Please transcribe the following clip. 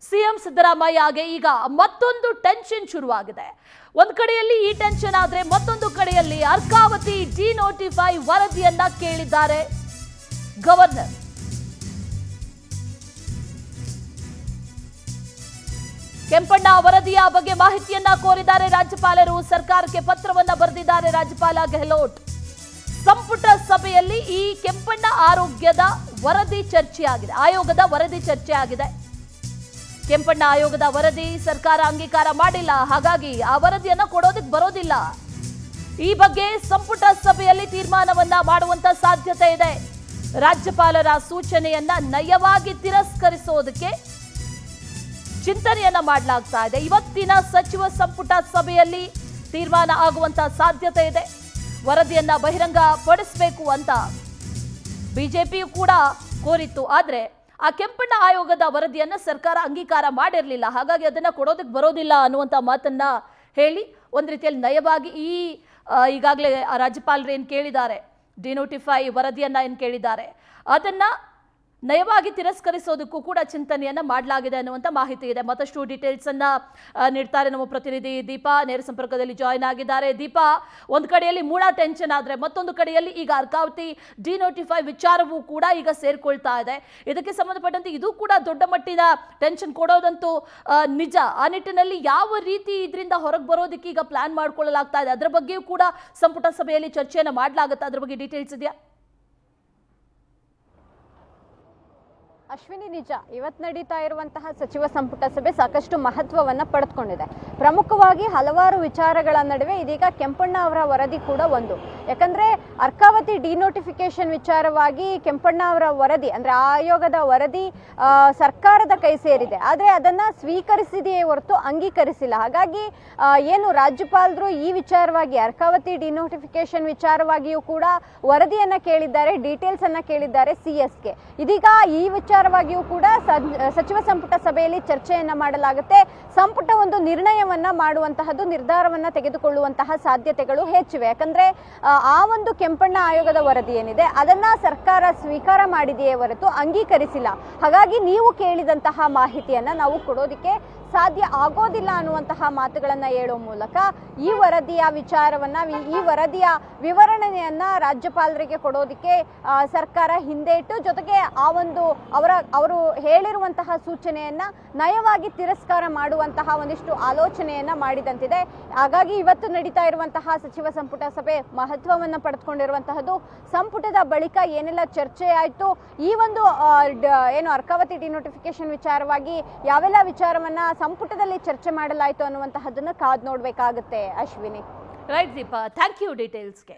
CM ಸಿದ್ದರಾಮಯ್ಯಗೆ ಈಗ ಮತ್ತೊಂದು tension ಶುರುವಾಗಿದೆ. ಒಂದು ಕಡೆಯಲ್ಲಿ ಈ ಟೆನ್ಷನ್ ಆದ್ರೆ ಮತ್ತೊಂದು ಕಡೆಯಲ್ಲಿ ಅರ್ಕಾವತಿ ಡಿನೋಟಿಫೈ ವರದಿಯನ್ನ ಕೇಳಿದ್ದಾರೆ ಗವರ್ನರ್. ಕೆಂಪಣ್ಣ ವರದಿಯ ಬಗ್ಗೆ ಮಾಹಿತಿಯನ್ನ ಕೋರಿದ್ದಾರೆ ರಾಜ್ಯಪಾಲರು. ಸರ್ಕಾರಕ್ಕೆ ಪತ್ರವನ್ನ ಬರೆದಿದ್ದಾರೆ ರಾಜ್ಯಪಾಲ ಗೆಹ್ಲೋಟ್. ಸಂಪುಟ ಸಭೆಯಲ್ಲಿ ಈ ಕೆಂಪಣ್ಣ ಆಯೋಗದ ವರದಿ ಚರ್ಚೆ ಆಗಿದೆ. ಕೆಂಪಣ್ಣ ಆಯೋಗದ ವರದಿ ಸರ್ಕಾರ ಅಂಗೀಕಾರ ಮಾಡಿಲ್ಲ, ಹಾಗಾಗಿ ಆ ವರದಿಯನ್ನ ಕೊಡೋದಕ್ಕೆ ಬರೋದಿಲ್ಲ. ಈ ಬಗ್ಗೆ ಸಂಪುಟ ಸಭೆಯಲ್ಲಿ ತೀರ್ಮಾನವನ್ನ ಮಾಡುವಂತ ಸಾಧ್ಯತೆ ಇದೆ. ರಾಜ್ಯಪಾಲರ ಸೂಚನೆಯನ್ನ ನಯವಾಗಿ ತಿರಸ್ಕರಿಸೋದಕ್ಕೆ ಚಿಂತನೆಯನ್ನ ಮಾಡಲಾಗ್ತಾ ಇದೆ. ಇವತ್ತಿನ ಸಚಿವ ಸಂಪುಟ ಸಭೆಯಲ್ಲಿ ತೀರ್ಮಾನ ಆಗುವಂತ ಸಾಧ್ಯತೆ ಇದೆ. ವರದಿಯನ್ನ ಬಹಿರಂಗ ಪಡಿಸಬೇಕು ಅಂತ ಬಿಜೆಪಿಯು ಕೂಡ ಕೋರಿತ್ತು. ಆದ್ರೆ ಆ ಕೆಂಪಣ್ಣ ಆಯೋಗದ ವರದಿಯನ್ನ ಸರ್ಕಾರ ಅಂಗೀಕಾರ ಮಾಡಿರಲಿಲ್ಲ, ಹಾಗಾಗಿ ಅದನ್ನ ಕೊಡೋದಕ್ಕೆ ಬರೋದಿಲ್ಲ ಅನ್ನುವಂಥ ಮಾತನ್ನ ಹೇಳಿ ಒಂದ್ ರೀತಿಯಲ್ಲಿ ನಯವಾಗಿ ಈಗಾಗಲೇ ರಾಜ್ಯಪಾಲರು ಏನು ಕೇಳಿದ್ದಾರೆ, ಡಿನೋಟಿಫೈ ವರದಿಯನ್ನ ಏನು ಕೇಳಿದ್ದಾರೆ ಅದನ್ನ ನಯವಾಗಿ ತಿರಸ್ಕರಿಸೋದಕ್ಕೂ ಕೂಡ ಚಿಂತನೆಯನ್ನ ಮಾಡಲಾಗಿದೆ ಅನ್ನುವಂಥ ಮಾಹಿತಿ ಇದೆ. ಮತ್ತಷ್ಟು ಡೀಟೇಲ್ಸ್ ಅನ್ನ ನೀಡ್ತಾರೆ ನಮ್ಮ ಪ್ರತಿನಿಧಿ ದೀಪಾ, ನೇರ ಸಂಪರ್ಕದಲ್ಲಿ ಜಾಯಿನ್ ಆಗಿದ್ದಾರೆ. ದೀಪಾ, ಒಂದು ಕಡೆಯಲ್ಲಿ ಮೂಡ ಟೆನ್ಷನ್ ಆದ್ರೆ ಮತ್ತೊಂದು ಕಡೆಯಲ್ಲಿ ಈಗ ಅರ್ಕಾವತಿ ಡಿನೋಟಿಫೈ ವಿಚಾರವೂ ಕೂಡ ಈಗ ಸೇರ್ಕೊಳ್ತಾ ಇದೆ. ಇದಕ್ಕೆ ಸಂಬಂಧಪಟ್ಟಂತೆ ಇದು ಕೂಡ ದೊಡ್ಡ ಮಟ್ಟಿನ ಟೆನ್ಷನ್ ಕೊಡೋದಂತೂ ನಿಜ. ಆ ನಿಟ್ಟಿನಲ್ಲಿ ಯಾವ ರೀತಿ ಇದರಿಂದ ಹೊರಗೆ ಬರೋದಕ್ಕೆ ಈಗ ಪ್ಲಾನ್ ಮಾಡ್ಕೊಳ್ಳಲಾಗ್ತಾ ಇದೆ, ಅದರ ಬಗ್ಗೆಯೂ ಕೂಡ ಸಂಪುಟ ಸಭೆಯಲ್ಲಿ ಚರ್ಚೆಯನ್ನು ಮಾಡಲಾಗುತ್ತೆ. ಅದ್ರ ಬಗ್ಗೆ ಡೀಟೇಲ್ಸ್ ಇದೆಯಾ? ಅಶ್ವಿನಿ, ನಿಜ, ಇವತ್ತು ನಡೀತಾ ಇರುವಂತಹ ಸಚಿವ ಸಂಪುಟ ಸಭೆ ಸಾಕಷ್ಟು ಮಹತ್ವವನ್ನು ಪಡೆದುಕೊಂಡಿದೆ. ಪ್ರಮುಖವಾಗಿ ಹಲವಾರು ವಿಚಾರಗಳ ನಡುವೆ ಇದೀಗ ಕೆಂಪಣ್ಣ ಅವರ ವರದಿ ಕೂಡ ಒಂದು. ಯಾಕಂದ್ರೆ ಅರ್ಕಾವತಿ ಡಿನೋಟಿಫಿಕೇಶನ್ ವಿಚಾರವಾಗಿ ಕೆಂಪಣ್ಣ ಅವರ ವರದಿ ಅಂದ್ರೆ ಆಯೋಗದ ವರದಿ ಸರ್ಕಾರದ ಕೈ ಸೇರಿದೆ, ಆದ್ರೆ ಅದನ್ನ ಸ್ವೀಕರಿಸಿದೆಯೇ ಹೊರತು ಅಂಗೀಕರಿಸಿಲ್ಲ. ಹಾಗಾಗಿ ಏನು ರಾಜ್ಯಪಾಲರು ಈ ವಿಚಾರವಾಗಿ ಅರ್ಕಾವತಿ ಡಿನೋಟಿಫಿಕೇಶನ್ ವಿಚಾರವಾಗಿಯೂ ಕೂಡ ವರದಿಯನ್ನ ಕೇಳಿದ್ದಾರೆ, ಡೀಟೇಲ್ಸ್ ಅನ್ನ ಕೇಳಿದ್ದಾರೆ ಸಿಎಸ್ಗೆ. ಇದೀಗ ಈ ವಿಚಾರವಾಗಿಯೂ ಕೂಡ ಸಚಿವ ಸಂಪುಟ ಸಭೆಯಲ್ಲಿ ಚರ್ಚೆಯನ್ನ ಮಾಡಲಾಗುತ್ತೆ. ಸಂಪುಟ ಒಂದು ನಿರ್ಣಯವನ್ನ ಮಾಡುವಂತಹದ್ದು, ನಿರ್ಧಾರವನ್ನ ತೆಗೆದುಕೊಳ್ಳುವಂತಹ ಸಾಧ್ಯತೆಗಳು ಹೆಚ್ಚಿವೆ. ಯಾಕಂದ್ರೆ ಆ ಒಂದು ಕೆಂಪಣ್ಣ ಆಯೋಗದ ವರದಿ ಏನಿದೆ ಅದನ್ನ ಸರ್ಕಾರ ಸ್ವೀಕಾರ ಮಾಡಿದೆಯೇ ಹೊರತು ಅಂಗೀಕರಿಸಿಲ್ಲ. ಹಾಗಾಗಿ ನೀವು ಕೇಳಿದಂತಹ ಮಾಹಿತಿಯನ್ನ ನಾವು ಕೊಡೋದಿಕ್ಕೆ ಸಾಧ್ಯ ಆಗೋದಿಲ್ಲ ಅನ್ನುವಂತಹ ಮಾತುಗಳನ್ನ ಹೇಳೋ ಮೂಲಕ ಈ ವರದಿಯ ವಿಚಾರವನ್ನ, ಈ ವರದಿಯ ವಿವರಣೆಯನ್ನ ರಾಜ್ಯಪಾಲರಿಗೆ ಕೊಡೋದಿಕ್ಕೆ ಸರ್ಕಾರ ಹಿಂದೆ ಇಟ್ಟು, ಜೊತೆಗೆ ಆ ಒಂದು ಅವರು ಹೇಳಿರುವಂತಹ ಸೂಚನೆಯನ್ನ ನಯವಾಗಿ ತಿರಸ್ಕಾರ ಮಾಡುವಂತಹ ಒಂದಿಷ್ಟು ಆಲೋಚನೆಯನ್ನ ಮಾಡಿದಂತಿದೆ. ಹಾಗಾಗಿ ಇವತ್ತು ನಡೀತಾ ಇರುವಂತಹ ಸಚಿವ ಸಂಪುಟ ಸಭೆ ಮಹತ್ವವನ್ನ ಪಡೆದುಕೊಂಡಿರುವಂತಹದ್ದು. ಸಂಪುಟದ ಬಳಿಕ ಏನೆಲ್ಲ ಚರ್ಚೆ ಆಯ್ತು, ಈ ಒಂದು ಏನು ಅರ್ಕಾವತಿ ಡಿನೋಟಿಫಿಕೇಶನ್ ವಿಚಾರವಾಗಿ ಯಾವೆಲ್ಲ ವಿಚಾರವನ್ನ ಸಂಪುಟದಲ್ಲಿ ಚರ್ಚೆ ಮಾಡಲಾಯಿತು ಅನ್ನುವಂತಹದನ್ನ ಕಾದ್ ನೋಡ್ಬೇಕಾಗುತ್ತೆ. Ashwini. Right Deepa, thank you ಡೀಟೇಲ್ಸ್ಗೆ.